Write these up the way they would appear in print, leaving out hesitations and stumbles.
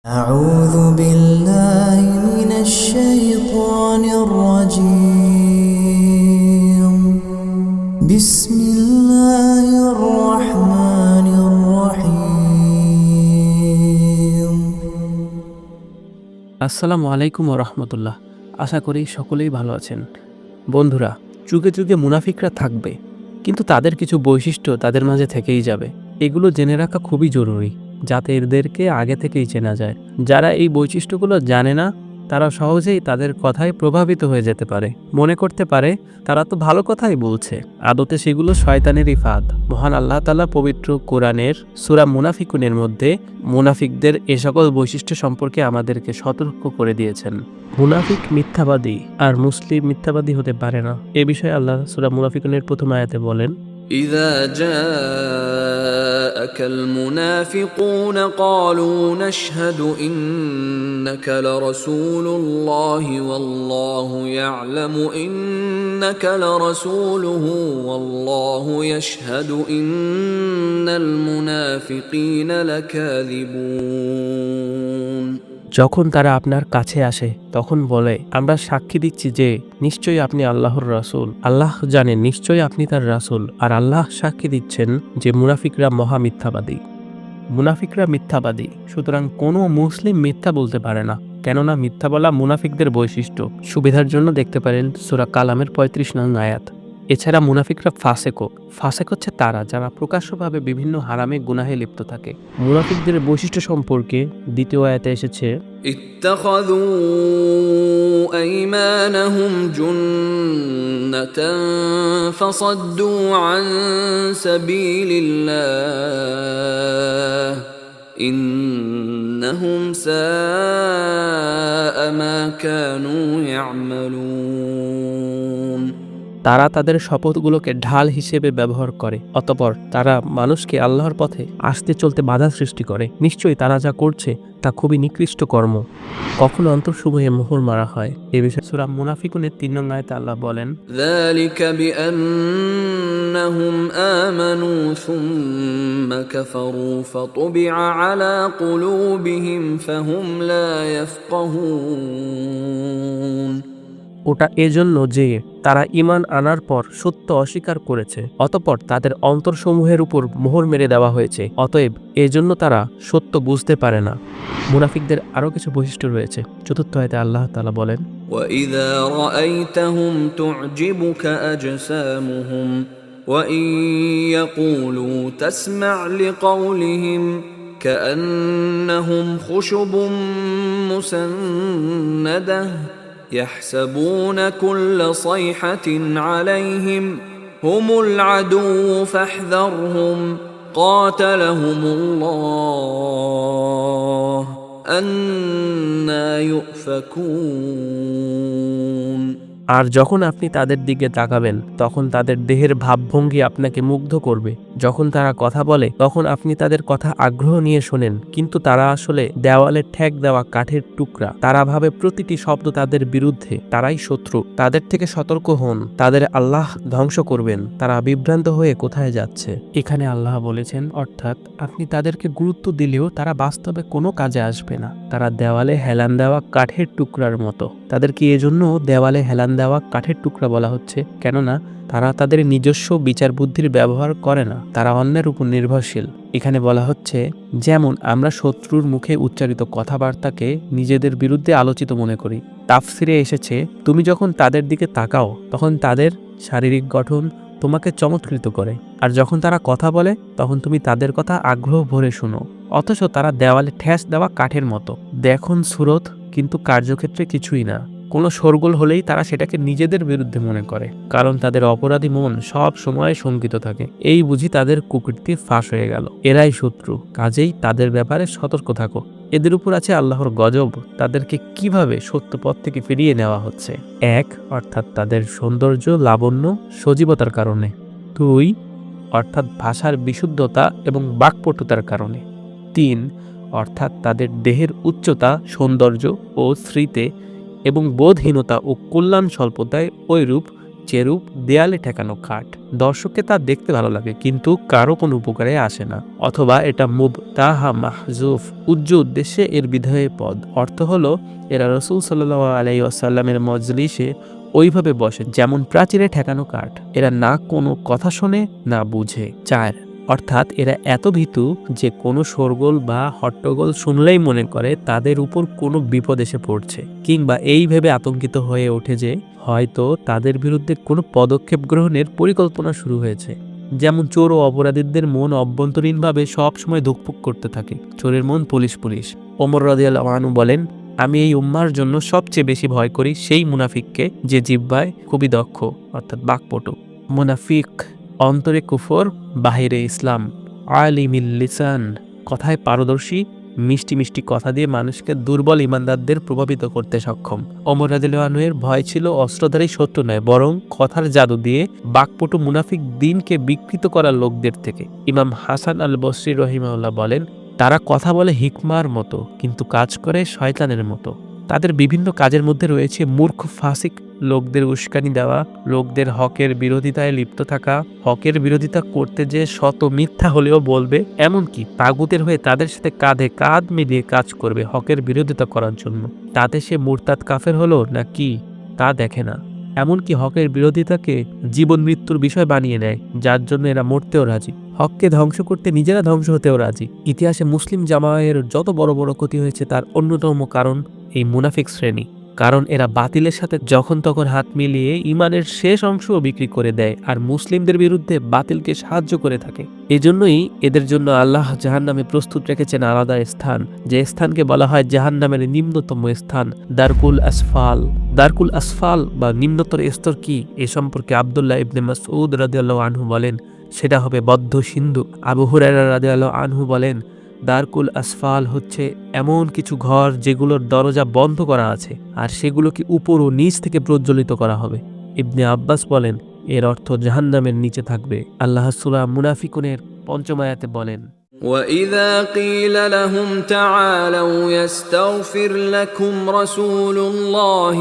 أعوذ بالله من الشيطان الرجيم بسم الله الرحمن الرحيم আসসালামু আলাইকুম ওয়া রাহমাতুল্লাহ। আশা করি সকলেই ভালো আছেন। বন্ধুরা, যুগে যুগে মুনাফিকরা থাকবে, কিন্তু তাদের কিছু বৈশিষ্ট্য তাদের মাঝে থেকেই যাবে। এগুলো জেনে রাখা খুবই জরুরি, যাতে এদেরকে আগে থেকেই চেনা যায়। যারা এই বৈশিষ্ট্যগুলো জানে না, তারা সহজেই তাদের কথায় প্রভাবিত হয়ে যেতে পারে, মনে করতে পারে তারা তো ভালো কথাই বলছে, আদতে সেগুলো শয়তানেরই ফাঁদ। মহান আল্লাহ তাআলা পবিত্র কোরআনের সূরা মুনাফিকুনের মধ্যে মুনাফিকদের এ সকল বৈশিষ্ট্য সম্পর্কে আমাদেরকে সতর্ক করে দিয়েছেন। মুনাফিক মিথ্যাবাদী আর মুসলিম মিথ্যাবাদী হতে পারে না। এ বিষয়ে আল্লাহ সূরা মুনাফিকুনের প্রথম আয়াতে বলেন, إذا جاءك المنافقون قالوا نشهد إنك لرسول الله والله يعلم إنك لرسوله والله يشهد إن المنافقين لكاذبون যখন তারা আপনার কাছে আসে তখন বলে, আমরা সাক্ষী দিচ্ছি যে নিশ্চয়ই আপনি আল্লাহর রাসূল। আল্লাহ জানেন নিশ্চয়ই আপনি তার রাসূল, আর আল্লাহ সাক্ষী দিচ্ছেন যে মুনাফিকরা মহা মিথ্যাবাদী। মুনাফিকরা মিথ্যাবাদী, সুতরাং কোনো মুসলিম মিথ্যা বলতে পারে না, কেননা মিথ্যা বলা মুনাফিকদের বৈশিষ্ট্য। সুবিধার জন্য দেখতে পারেন সূরা কালামের ৩৫ নং আয়াত। এছাড়া মুনাফিকরা ফাসেক হচ্ছে তারা যারা প্রকাশ্যভাবে বিভিন্ন হারামে গুনাহে লিপ্ত থাকে। মুনাফিকদের বৈশিষ্ট্য সম্পর্কে দ্বিতীয় আয়াতে এসেছে, اتخذوا أيمانهم جنة فصدوا عن سبيل الله إنهم ساء ما كانوا يعملون তারা তাদের শপথগুলোকে ঢাল হিসেবে ব্যবহার করে, অতঃপর তারা মানুষকে আল্লাহর পথে আসতে চলতে বাধা সৃষ্টি করে। নিশ্চয়ই তারা যা করছে তা খুবই নিকৃষ্ট কর্ম। কখনো অন্তরসমূহে মোহর মারা হয়। এ বিষয়ে সূরা মুনাফিকুনের ৩ নং আয়াতে আল্লাহ বলেন, ذلك بأنهم آمنوا ثم كفروا فطبع على قلوبهم فهم لا يفقهون ওটা এজন্য যে তারা ঈমান আনার পর সত্য অস্বীকার করেছে, অতঃপর তাদের অন্তরসমূহের উপর মোহর মেরে দেওয়া হয়েছে, অতএব এজন্য তারা সত্য বুঝতে পারে না। মুনাফিকদের আরও কিছু বৈশিষ্ট্য রয়েছে। চতুর্থ আয়াতে আল্লাহ তাআলা বলেন, وَإِذَا رَأَيْتَهُمْ تُعْجِبُكَ أَجْسَامُهُمْ وَإِنْ يَقُولُوا تَسْمَعْ لِقَوْلِهِمْ كَأَنَّهُمْ خُشُبٌ مُّسَنَّدَةٌ يحسبون كل صيحة عليهم هم العدو فاحذرهم قاتلهم الله أنى يؤفكون আর যখন আপনি তাদের দিকে তাকাবেন তখন তাদের দেহের ভাবভঙ্গি আপনাকে মুগ্ধ করবে। যখন তারা কথা বলে তখন আপনি তাদের কথা আগ্রহ নিয়ে শোনেন, কিন্তু তারা আসলে দেওয়ালে ঠেক দেওয়া কাঠের টুকরা। তারা ভাবে প্রতিটি শব্দ তাদের বিরুদ্ধে, তারাই শত্রু। তাদের থেকে সতর্ক হন, তাদের আল্লাহ ধ্বংস করবেন। তারা বিভ্রান্ত হয়ে কোথায় যাচ্ছে। এখানে আল্লাহ বলেছেন, অর্থাৎ আপনি তাদেরকে গুরুত্ব দিলেও তারা বাস্তবে কোনো কাজে আসবে না। তারা দেওয়ালে হেলান দেওয়া কাঠের টুকরার মতো। তাদেরকে এজন্য দেওয়ালে হেলান দেওয়া কাঠের টুকরা বলা হচ্ছে, কেননা তারা তাদের নিজস্ব বিচার বুদ্ধির ব্যবহার করে না, তারা অন্যের উপর নির্ভরশীল। এখানে বলা হচ্ছে, যেমন আমরা শত্রুর মুখে উচ্চারিত কথাবার্তাকে নিজেদের বিরুদ্ধে আলোচিত মনে করি। তাফসিরে এসেছে, তুমি যখন তাদের দিকে তাকাও তখন তাদের শারীরিক গঠন তোমাকে চমৎকৃত করে, আর যখন তারা কথা বলে তখন তুমি তাদের কথা আগ্রহ ভরে শোনো, অথচ তারা দেওয়ালে ঠেস দেওয়া কাঠের মতো। দেখুন সুরত, কিন্তু কার্যক্ষেত্রে কিছুই না। কোনো শোরগোল হলেই তারা সেটাকে নিজেদের বিরুদ্ধে মনে করে, কারণ তাদের অপরাধী মন সব সময় শঙ্কিত থাকে। এই বুঝি তাদের কুকীর্তি ফাঁস হয়ে গেল। এরাই শত্রু, কাজেই তাদের ব্যাপারে সতর্ক থাকো। এদের উপর আছে আল্লাহর গজব। তাদেরকে কিভাবে সত্য পথ থেকে ফিরিয়ে নেওয়া হচ্ছে? ১, অর্থাৎ তাদের সৌন্দর্য, লাবণ্য, সজীবতার কারণে। ২, অর্থাৎ ভাষার বিশুদ্ধতা এবং বাক্পটুতার কারণে। ৩, অর্থাৎ তাদের দেহের উচ্চতা, সৌন্দর্য ও স্মৃতি এবং বোধহীনতা ও কল্যাণ স্বল্পতায় ওইরূপ চেরুপ, দেয়ালে ঠেকানো কাঠ। দর্শককে তা দেখতে ভালো লাগে কিন্তু কারো কোনো উপকারে আসে না। অথবা এটা মুবতাহা মাহজুফ, উজ্জ উদ্দেশ্যে এর বিধেয় পদ। অর্থ হলো এরা রাসূল সাল্লাল্লাহু আলাইহি ওয়াসাল্লামের মজলিসে ওইভাবে বসে যেমন প্রাচীরে ঠেকানো কাঠ। এরা না কোনো কথা শোনে না বুঝে। 4, অর্থাৎ এরা এত ভীতু যে কোনো শোরগোল বা হট্টগোল শুনলেই মনে করে তাদের উপর কোনো বিপদ এসে পড়ছে, কিংবা এই ভেবে আতঙ্কিত হয়ে ওঠে যে হয়তো তাদের বিরুদ্ধে কোনো পদক্ষেপ গ্রহণের পরিকল্পনা শুরু হয়েছে। যেমন চোর ও অপরাধীদের মন অভ্যন্তরীণভাবে সবসময় ধুকপুক করতে থাকে। চোরের মন পুলিশ পুলিশ। ওমর রাদিয়াল্লাহু আনহু বলেন, আমি এই উম্মার জন্য সবচেয়ে বেশি ভয় করি সেই মুনাফিককে যে জিহ্বায় খুবই দক্ষ, অর্থাৎ বাকপটু। মুনাফিক অন্তরে কুফর, বাহিরে ইসলাম। আলিমিল লিসান, কথায় পারদর্শী, মিষ্টি মিষ্টি কথা দিয়ে মানুষকে দুর্বল ইমানদারদের প্রভাবিত করতে সক্ষম। ওমর রাদিয়াল্লাহু আনহুর ভয় ছিল অস্ত্রধারী শত্রু নয়, বরং কথার জাদু দিয়ে বাকপটু মুনাফিক দিনকে বিকৃত করা লোকদের থেকে। ইমাম হাসান আল বসরি রহিমাহুল্লাহ বলেন, তারা কথা বলে হিকমার মতো কিন্তু কাজ করে শয়তানের মতো। তাদের বিভিন্ন কাজের মধ্যে রয়েছে মূর্খ ফাসিক লোকদের উস্কানি দেওয়া, লোকদের হকের বিরোধিতায় লিপ্ত থাকা, হকের বিরোধিতা করতে যে শত মিথ্যা হলেও বলবে, এমনকি তাগুতের হয়ে তাদের সাথে কাঁধে কাঁধ মিলিয়ে কাজ করবে হকের বিরোধিতা করার জন্য। তাতে সে মুরতাদ কাফের হলো না কি তা দেখে না। এমনকি হকের বিরোধিতাকে জীবন মৃত্যুর বিষয় বানিয়ে নেয়, যার জন্য এরা মরতেও রাজি, হককে ধ্বংস করতে নিজেরা ধ্বংস হতেও রাজি। ইতিহাসে মুসলিম জামায়ের যত বড় বড় ক্ষতি হয়েছে তার অন্যতম কারণ এই মুনাফিক শ্রেণী। কারণ এরা বাতিলের সাথে যখন তখন হাত মিলিয়ে ইমানের শেষ অংশও বিক্রি করে দেয় আর মুসলিমদের বিরুদ্ধে বাতিলকে সাহায্য করে থাকে। এজন্যই এদের জন্য আল্লাহ জাহান্নামে প্রস্তুত রেখেছেন আলাদা স্থান, যে স্থানকে বলা হয় জাহান্নামের নিম্নতম স্থান, দারকুল আসফাল। দারকুল আসফাল বা নিম্নতর স্তর কি, এ সম্পর্কে আব্দুল্লাহ ইবনে মাসউদ রাদিয়াল্লাহু আনহু বলেন, সেটা হবে বদ্ধ সিন্ধু। আবু হুরায়রা রাদিয়াল্লাহু আনহু বলেন, দারকুল আসফাল হচ্ছে এমন কিছু ঘর যেগুলোর দরজা বন্ধ করা আছে আর সেগুলোকে উপর ও নিচ থেকে প্রজ্বলিত করা হবে। ইবনে আব্বাস বলেন, এর অর্থ জাহান্নামের নিচে থাকবে। আল্লাহ সূরা মুনাফিকুনের 5ম আয়াতে বলেন, وَإِذَا قِيلَ لَهُمْ تَعَالَوْا يَسْتَغْفِرْ لَكُمْ رَسُولُ اللَّهِ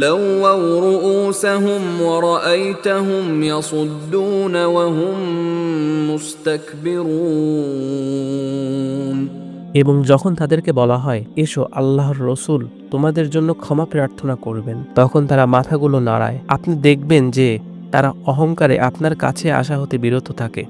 لَوَّوْا رُؤُوسَهُمْ وَرَأَيْتَهُمْ يَصُدُّونَ وَهُمْ مُسْتَكْبِرُونَ। এবং যখন তাদেরকে বলা হয়, এসো আল্লাহর রসুল তোমাদের জন্য ক্ষমা প্রার্থনা করবেন, তখন তারা মাথাগুলো নাড়ায়। আপনি দেখবেন যে তারা অহংকারে আপনার কাছে আসা হতে বিরত থাকে।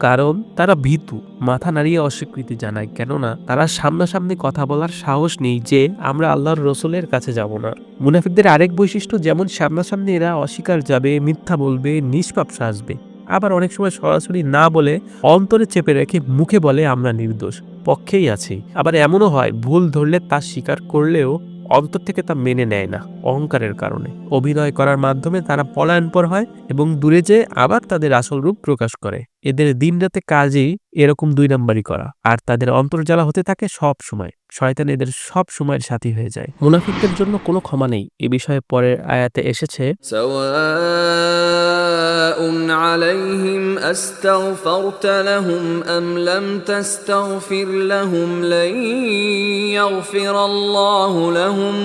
কারণ তারা ভীতু, মাথা নাড়িয়ে অস্বীকৃতি জানায়, কেননা তারা সামনাসামনি কথা বলার সাহস নেই যে আমরা আল্লাহর রসুলের কাছে যাব না। মুনাফিকদের আরেক বৈশিষ্ট্য, যেমন সামনাসামনি এরা অস্বীকার যাবে, মিথ্যা বলবে, নিষ্পাপ সাজবে। আবার অনেক সময় সরাসরি না বলে অন্তরে চেপে রেখে মুখে বলে আমরা নির্দোষ, পক্ষেই আছি। আবার এমনও হয়, ভুল ধরলে তা স্বীকার করলেও অন্তর থেকে তা মেনে নেয় না, অহংকারের কারণে। অভিনয় করার মাধ্যমে তারা পলায়নপর হয় এবং দূরে যেয়ে আবার তাদের আসল রূপ প্রকাশ করে। এদের দিনরাতে কাজই এরকম 2 নাম্বারি করা, আর তাদের অন্তর্জ্বালা হতে থাকে সব সময়। শয়তান এদের সব সময়ের সাথী হয়ে যায়। মুনাফিকদের জন্য কোনো ক্ষমা নেই, এ বিষয়ে পরের আয়াতে এসেছে, সাওয়াউন আলাইহিম আস্তাগফারতা লাহুম আম লাম তাস্তাগফির লাহুম লান ইয়াগফিরাল্লাহু লাহুম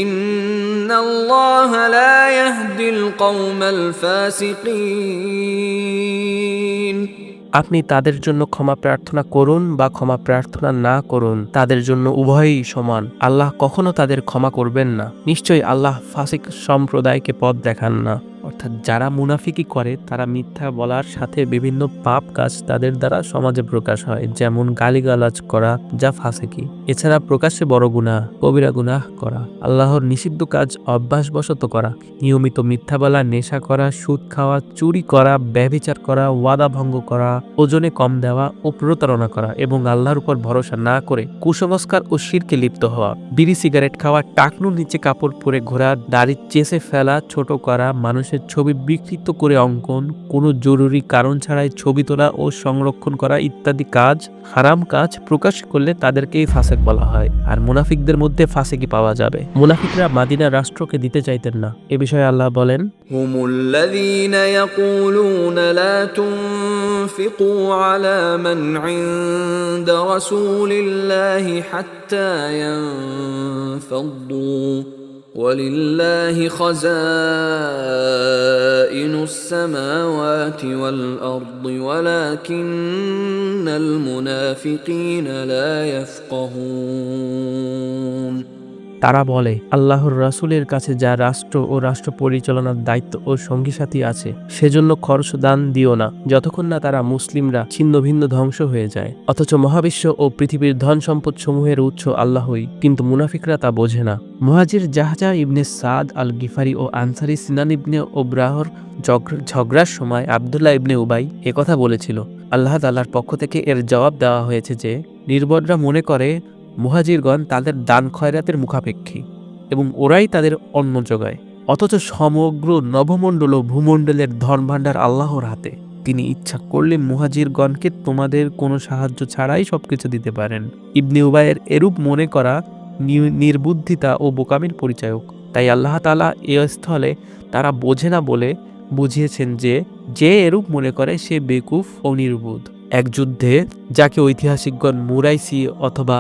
ইন্নাল্লাহা লা ইয়াহদিল কওমাল ফাসিকিন। আপনি তাদের জন্য ক্ষমা প্রার্থনা করুন বা ক্ষমা প্রার্থনা না করুন, তাদের জন্য উভয়ই সমান। আল্লাহ কখনো তাদের ক্ষমা করবেন না। নিশ্চয়ই আল্লাহ ফাসিক সম্প্রদায়কে পথ দেখান না। অর্থাৎ যারা মুনাফিকি করে তারা মিথ্যা বলার সাথে বিভিন্ন পাপ কাজ তাদের দ্বারা সমাজে প্রকাশ হয়, যেমন গালিগালাজ করা, যা ফাসিকি। এছাড়া প্রকাশ্যে বড় গুনাহ, কবিরা গুনাহ করা, আল্লাহর নিষিদ্ধ কাজ অভ্যাসবশত করা, নিয়মিত মিথ্যা বলা, নেশা করা, সুদ খাওয়া, চুরি করা, ব্যভিচার করা, ওয়াদা ভঙ্গ করা, ওজনে কম দেওয়া ও প্রতারণা করা, এবং আল্লাহর উপর ভরসা না করে কুসংস্কার ও শিরকে লিপ্ত হওয়া, বিড়ি সিগারেট খাওয়া, টাকনুর নিচে কাপড় পরে ঘোরা, দাড়ি চেঁচে ফেলা, ছোট করা, মানুষের ছবি বিকৃত করে অঙ্কন, কোনো জরুরি কারণ ছাড়াই ছবি তোলা ও সংরক্ষণ করা ইত্যাদি কাজ, হারাম কাজ প্রকাশ করলে তাদেরকেই ফাসেক বলা হয়। আর মুনাফিকদের মধ্যে ফাসেকি পাওয়া যাবে। মুনাফিকরা মদিনা রাষ্ট্রকে দিতে চাইতেন না। এ বিষয়ে আল্লাহ বলেন, হুমুল্লাযীনা ইয়াকুলুনা লা তুনফিকু আলা মান ইনদা রাসূলিল্লাহি হাত্তা ইয়ানফাদ্দু ولله خزائن السماوات والأرض ولكن المنافقين لا يفقهون তারা বলে, আল্লাহর রাসূলের কাছে যা রাষ্ট্র ও রাষ্ট্র পরিচালনার দায়িত্ব ও সঙ্গী সাথী আছে সেজন্য খরচ দান দিও না যতক্ষণ না তারা মুসলিমরা ছিন্ন ভিন্ন ধ্বংস হয়ে যায়। অথচ মহাবিশ্ব ও পৃথিবীর ধন সম্পদ সমূহের উৎস আল্লাহই, কিন্তু মুনাফিকরা তা বোঝে না। মুহাজির জাহজা ইবনে সাদ আল গিফারি ও আনসারি সিনান ইবনে ওবরাহর ঝগড়ার সময় আব্দুল্লাহ ইবনে উবাই একথা বলেছিল। আল্লাহ তাআলার পক্ষ থেকে এর জবাব দেওয়া হয়েছে যে, নির্বোধরা মনে করে মুহাজিরগণ তাদের দান খয়রাতের মুখাপেক্ষী এবং ওরাই তাদের অন্ন যোগায়, অথচ সমগ্র নভমণ্ডল ও ভূমণ্ডলের ধন ভাণ্ডার আল্লাহর হাতে। তিনি ইচ্ছা করলে মুহাজিরগণকে তোমাদের কোনো সাহায্য ছাড়াই সবকিছু দিতে পারেন। ইবনে উবাইয়ের এরূপ মনে করা নির্বুদ্ধিতা ও বোকামির পরিচায়ক। তাই আল্লাহ তাআলা এ স্থলে তারা বোঝে না বলে বুঝিয়েছেন যে, যে এরূপ মনে করে সে বেকুফ ও নির্বুধ। এক যুদ্ধে, যাকে ঐতিহাসিকগণ মুরাইসি অথবা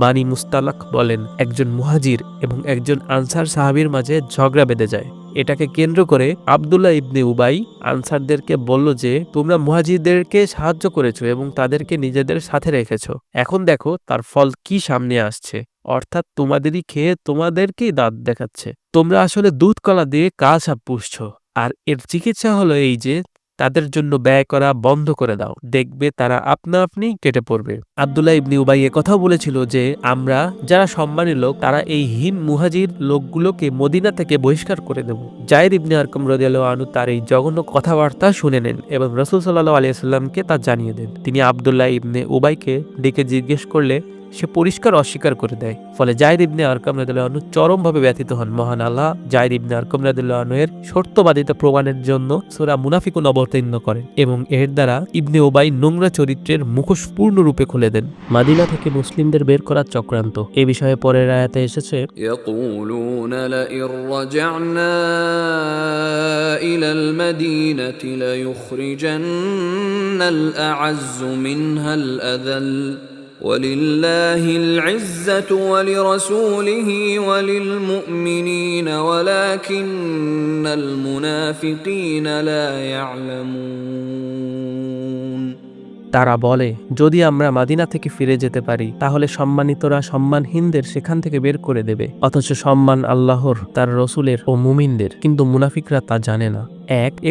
বানি মুস্তালাক বলেন, একজন মুহাজির এবং একজন আনসার সাহাবীর মাঝে ঝগড়া বেঁধে যায়। এটাকে কেন্দ্র করে আব্দুল্লাহ ইবনে উবাই আনসারদেরকে বলল যে, তোমরা মুহাজিরদেরকে সাহায্য করেছো এবং তাদেরকে নিজেদের সাথে রেখেছো, এখন দেখো তার ফল কি সামনে আসছে, অর্থাৎ তোমাদেরই খেয়ে তোমাদেরকেই দাঁত দেখাচ্ছে। তোমরা আসলে দুধ কলা দিয়ে কালসাপ পুষছো, আর এর চিকিৎসা হলো এই যে তাদের জন্য ব্যয় করা বন্ধ করে দাও, দেখবে তারা আপনা আপনি কেটে পড়বে। আব্দুল্লাহ ইবনে উবাই কথাও বলেছিল যে, আমরা যারা সম্মানী লোক তারা এই হীন মুহাজির লোকগুলোকে মদিনা থেকে বহিষ্কার করে দেব। যায়েদ ইবনে আরকাম রাদিয়াল্লাহু আনহু তার এই জঘন্য কথাবার্তা শুনে নেন এবং রাসূল সাল্লাল্লাহু আলাইহি ওয়াসাল্লামকে তা জানিয়ে দেন। তিনি আব্দুল্লাহ ইবনে উবাইকে ডেকে জিজ্ঞেস করলে সে পরিষ্কার অস্বীকার করে দেয়। ফলে যায়েদ ইবনে আরকাম রাদিয়াল্লাহু আনহু চরমভাবে ব্যথিত হন। মহান আল্লাহ যায়েদ ইবনে আরকাম রাদিয়াল্লাহু আনহু এর সত্যবাদিতা প্রমাণের জন্য সূরা মুনাফিকুন অবতীর্ণ করেন এবং এর দ্বারা ইবনে উবাই নোংরা চরিত্রের মুখোশ পূর্ণরূপে খুলে দেন। মাদিনা থেকে মুসলিমদের বের করার চক্রান্ত, এ বিষয়ে পরের আয়াতে এসেছে, يقولون لئن رجعنا إلى المدينة ليخرجن الأعز منها الأذل ولله العزة ولرسوله وللمؤمنين ولكن المنافقين لا يعلمون তারা বলে, যদি আমরা মাদিনা থেকে ফিরে যেতে পারি তাহলে সম্মানিতরা সম্মানহীনদের সেখান থেকে বের করে দেবে, অথচ সম্মান আল্লাহর, তার রসুলের ও মুমিনদের, কিন্তু মুনাফিকরা তা জানে না।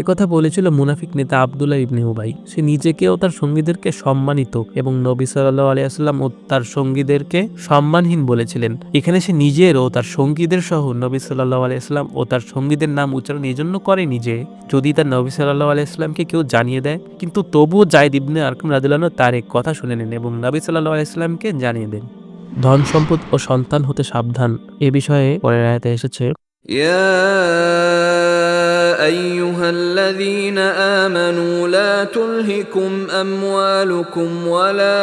একথা বলেছিল মুনাফিক নেতা আব্দুল্লাহ ইবনে উবাই। সে নিজেকে ও তার সঙ্গীদেরকে সম্মানিত এবং নবী সাল্লাল্লাহু আলাইহি ওয়াসাল্লাম ও তার সঙ্গীদেরকে সম্মানহীন বলেছিলেন। এখানে সে নিজের ও তার সঙ্গীদের সহ নবী সাল্লাল্লাহু আলাইহি ওয়াসাল্লাম ও তার সঙ্গীদের নাম উচ্চারণ এজন্য করেনি যে যদি তার নবী সাল্লাল্লাহু আলাইহি ওয়াসাল্লামকে কেউ জানিয়ে দেয়, কিন্তু তবুও যায়েদ ইবনে আরকাম রাদিয়াল্লাহু আনহু তার এক কথা শুনে নেন এবং নবী সাল্লাল্লাহু আলাইহি ওয়াসাল্লামকে জানিয়ে দেন। ধন সম্পদ ও সন্তান হতে সাবধান, এ বিষয়ে পরের আয়াতে এসেছে, يا أيها الذين آمنوا لا تلهكم أموالكم ولا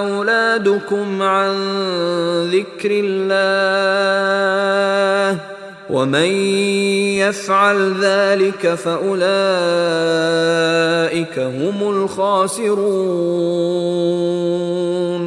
أولادكم عن ذكر الله ومن يفعل ذلك فأولئك هم الخاسرون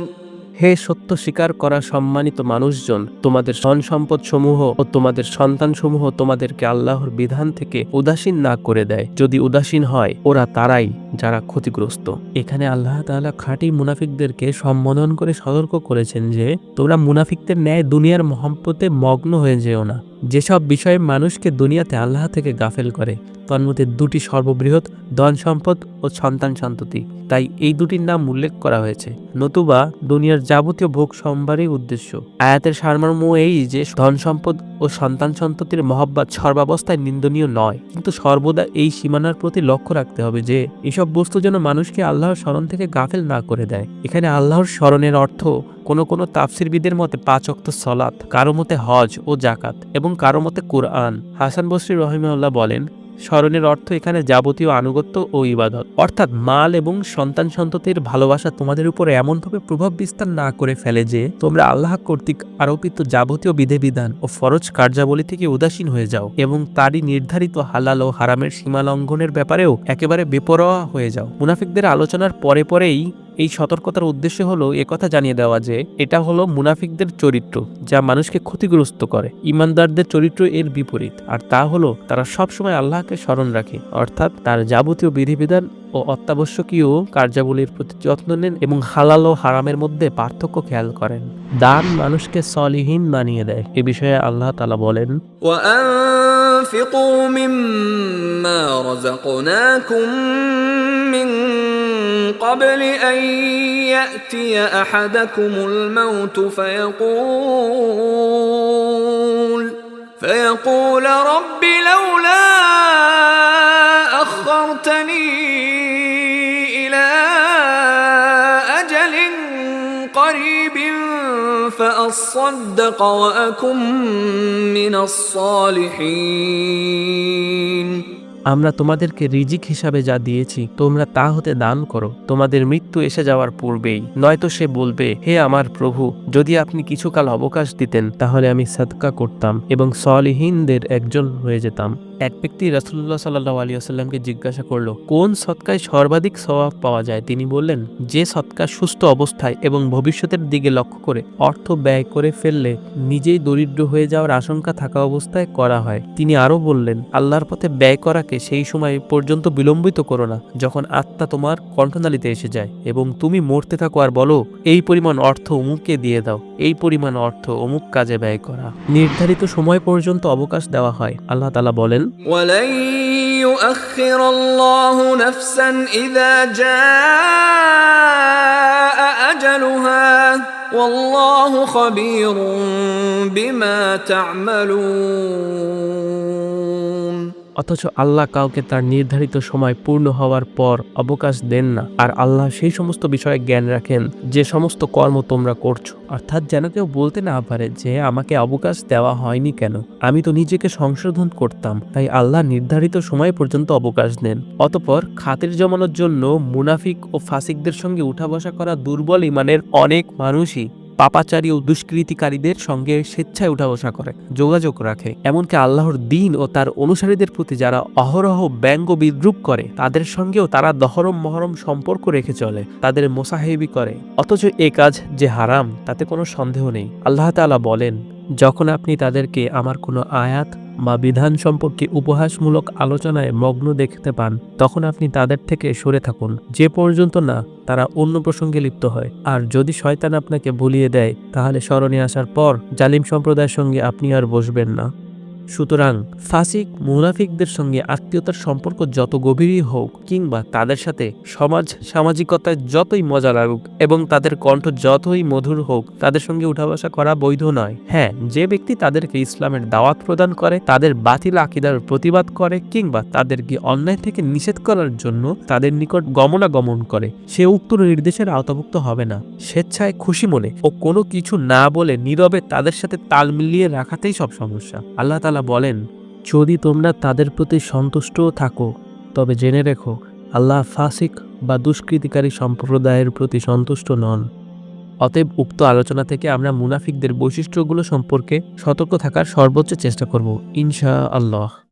হে সত্য স্বীকার করা সম্মানিত মানুষজন, তোমাদের ধন সম্পদ সমূহ ও তোমাদের সন্তান সমূহ তোমাদেরকে আল্লাহর বিধান থেকে উদাসীন না করে দেয়। যদি উদাসীন হয় ওরা তারাই যারা ক্ষতিগ্রস্ত। এখানে আল্লাহ তাআলা খাঁটি মুনাফিকদেরকে সম্বোধন করে সতর্ক করেছেন যে, তোমরা মুনাফিকদের ন্যায় দুনিয়ার মহব্বতে মগ্ন হয়ে যেও না। যেসব বিষয়ে মানুষকে দুনিয়াতে আল্লাহ থেকে গাফেল করে, তন্মধ্যে দুটি সর্ববৃহৎ ধন সম্পদ ও সন্তান সন্ততি। তাই এই দুটির নাম উল্লেখ করা হয়েছে, নতুবা দুনিয়ার যাবতীয় ভোগ সম্ভারই উদ্দেশ্য। আয়াতের সারমর্ম এই যে, ধন সম্পদ ও সন্তান সন্ততির মহব্বত সর্বাবস্থায় নিন্দনীয় নয়, কিন্তু সর্বদা এই সীমানার প্রতি লক্ষ্য রাখতে হবে যে এসব বস্তু যেন মানুষকে আল্লাহর স্মরণ থেকে গাফেল না করে দেয়। এখানে আল্লাহর স্মরণের অর্থ কোন তাফসিরবিদের মতে 5 ওয়াক্ত সালাত, কারো মতে হজ ও জাকাত এবং কারো মতে কুরআন। হাসান বসরি রাহিমাহুল্লাহ বলেন, স্মরণের অর্থ এখানে যাবতীয় আনুগত্য ও ইবাদত, অর্থাৎ মাল এবং সন্তান সন্ততির ভালোবাসা তোমাদের উপর এমনভাবে প্রভাব বিস্তার না করে ফেলে যে তোমরা আল্লাহ কর্তৃক আরোপিত যাবতীয় বিধিবিধান ও ফরজ কার্যাবলী থেকে উদাসীন হয়ে যাও এবং তারই নির্ধারিত হালাল ও হারামের সীমা লঙ্ঘনের ব্যাপারেও একেবারে বেপরোয়া হয়ে যাও। মুনাফিকদের আলোচনার পরেই এই সতর্কতার উদ্দেশ্য হলো একথা জানিয়ে দেওয়া যে এটা হলো মুনাফিকদের চরিত্র, যা মানুষকে ক্ষতিগ্রস্ত করে। ইমানদারদের চরিত্র এর বিপরীত, আর তা হলো তারা সবসময় আল্লাহকে স্মরণ রাখে, অর্থাৎ তার যাবতীয় বিধিবিধান ও অত্যাবশ্যকীয় কার্যাবলীর প্রতি যত্ন নেন এবং হালাল ও হারামের মধ্যে পার্থক্য খেয়াল করেন। দান মানুষকে সলিহীন বানিয়ে দেয়। এ বিষয়ে আল্লাহ তাআলা বলেন, وأنفقوا مما رزقناكم من قبل أن يأتي أحدكم الموت فيقول رب لولا أخرتني إلى أجل قريب فأصدق وأكن من الصالحين। আমরা তোমাদেরকে রিজিক হিসাবে যা দিয়েছি তোমরা তা হতে দান করো তোমাদের মৃত্যু এসে যাওয়ার পূর্বেই, নয়তো সে বলবে, হে আমার প্রভু, যদি আপনি কিছুকাল অবকাশ দিতেন তাহলে আমি সাদকা করতাম এবং সলিহিনদের একজন হয়ে যেতাম। এক ব্যক্তি রাসূলুল্লাহ সাল্লাল্লাহু আলাইহি ওয়াসাল্লামকে জিজ্ঞাসা করলো, কোন সদকায় সর্বাধিক সওয়াব পাওয়া যায়? তিনি বললেন, যে সদকা সুস্থ অবস্থায় এবং ভবিষ্যতের দিকে লক্ষ্য করে অর্থ ব্যয় করে ফেললে নিজেই দরিদ্র হয়ে যাওয়ার আশঙ্কা থাকা অবস্থায় করা হয়। তিনি আরো বললেন, আল্লাহর পথে ব্যয় করাকে সেই সময় পর্যন্ত বিলম্বিত করো না যখন আত্মা তোমার কণ্ঠনালীতে এসে যায় এবং তুমি মরতে থাকো আর বলো, এই পরিমাণ অর্থ অমুককে দিয়ে দাও, এই পরিমাণ অর্থ অমুক কাজে ব্যয় করা। নির্ধারিত সময় পর্যন্ত অবকাশ দেওয়া হয়। আল্লাহ তাআলা বলেন, ولن يؤخر الله نفسا إذا جاء أجلها والله خبير بما تعملون। অথচ আল্লাহ কাউকে তার নির্ধারিত সময় পূর্ণ হওয়ার পর অবকাশ দেন না, আর আল্লাহ সেই সমস্ত বিষয়ে জ্ঞান রাখেন যে সমস্ত কর্ম তোমরা করছো। অর্থাৎ যেন কেউ বলতে না পারে যে আমাকে অবকাশ দেওয়া হয়নি কেন, আমি তো নিজেকে সংশোধন করতাম। তাই আল্লাহ নির্ধারিত সময় পর্যন্ত অবকাশ দেন। অতঃপর খাতির জমানোর জন্য মুনাফিক ও ফাসিকদের সঙ্গে উঠা বসা করা দুর্বল ইমানের অনেক মানুষই পাপাচারী ও দুষ্কৃতিকারীদের সঙ্গে স্বেচ্ছায় উঠা বসা করে, যোগাযোগ রাখে। এমনকি আল্লাহর দ্বীন ও তার অনুসারীদের প্রতি যারা অহরহ ব্যঙ্গ বিদ্রুপ করে তাদের সঙ্গেও তারা দহরম মহরম সম্পর্ক রেখে চলে, তাদের মোসাহেবি করে। অথচ এ কাজ যে হারাম তাতে কোনো সন্দেহ নেই। আল্লাহ তাআলা বলেন, যখন আপনি তাদেরকে আমার কোনো আয়াত বা বিধান সম্পর্কে উপহাসমূলক আলোচনায় মগ্ন দেখতে পান তখন আপনি তাদের থেকে সরে থাকুন, যে পর্যন্ত না তারা অন্য প্রসঙ্গে লিপ্ত হয়। আর যদি শয়তান আপনাকে ভুলিয়ে দেয় তাহলে স্মরণে আসার পর জালিম সম্প্রদায়ের সঙ্গে আপনি আর বসবেন না। সুতরাং ফাসিক মুনাফিকদের সঙ্গে আত্মীয়তার সম্পর্ক যত গভীরই হোক কিংবা তাদের সাথে সামাজিকতায় যতই মজা লাগুক এবং তাদের কণ্ঠ যতই মধুর হোক, তাদের সঙ্গে উঠা বসা করা বৈধ নয়। হ্যাঁ, যে ব্যক্তি তাদেরকে ইসলামের দাওয়াত প্রদান করে, তাদের বাতিল আকীদার প্রতিবাদ করে কিংবা তাদেরকে অন্যায় থেকে নিষেধ করার জন্য তাদের নিকট গমনাগমন করে, সে উক্ত নির্দেশের আওতাভুক্ত হবে না। স্বেচ্ছায় খুশি মনে ও কোনো কিছু না বলে নীরবে তাদের সাথে তাল মিলিয়ে রাখাতেই সব সমস্যা। আল্লাহ তাআলা বলেন, যদি তোমরা তাদের প্রতি সন্তুষ্ট থাকো তবে জেনে রেখো আল্লাহ ফাসিক বা দুষ্কৃতিকারী সম্প্রদায়ের প্রতি সন্তুষ্ট নন। অতএব উক্ত আলোচনা থেকে আমরা মুনাফিকদের বৈশিষ্ট্যগুলো সম্পর্কে সতর্ক থাকার সর্বোচ্চ চেষ্টা করব ইনশাআল্লাহ।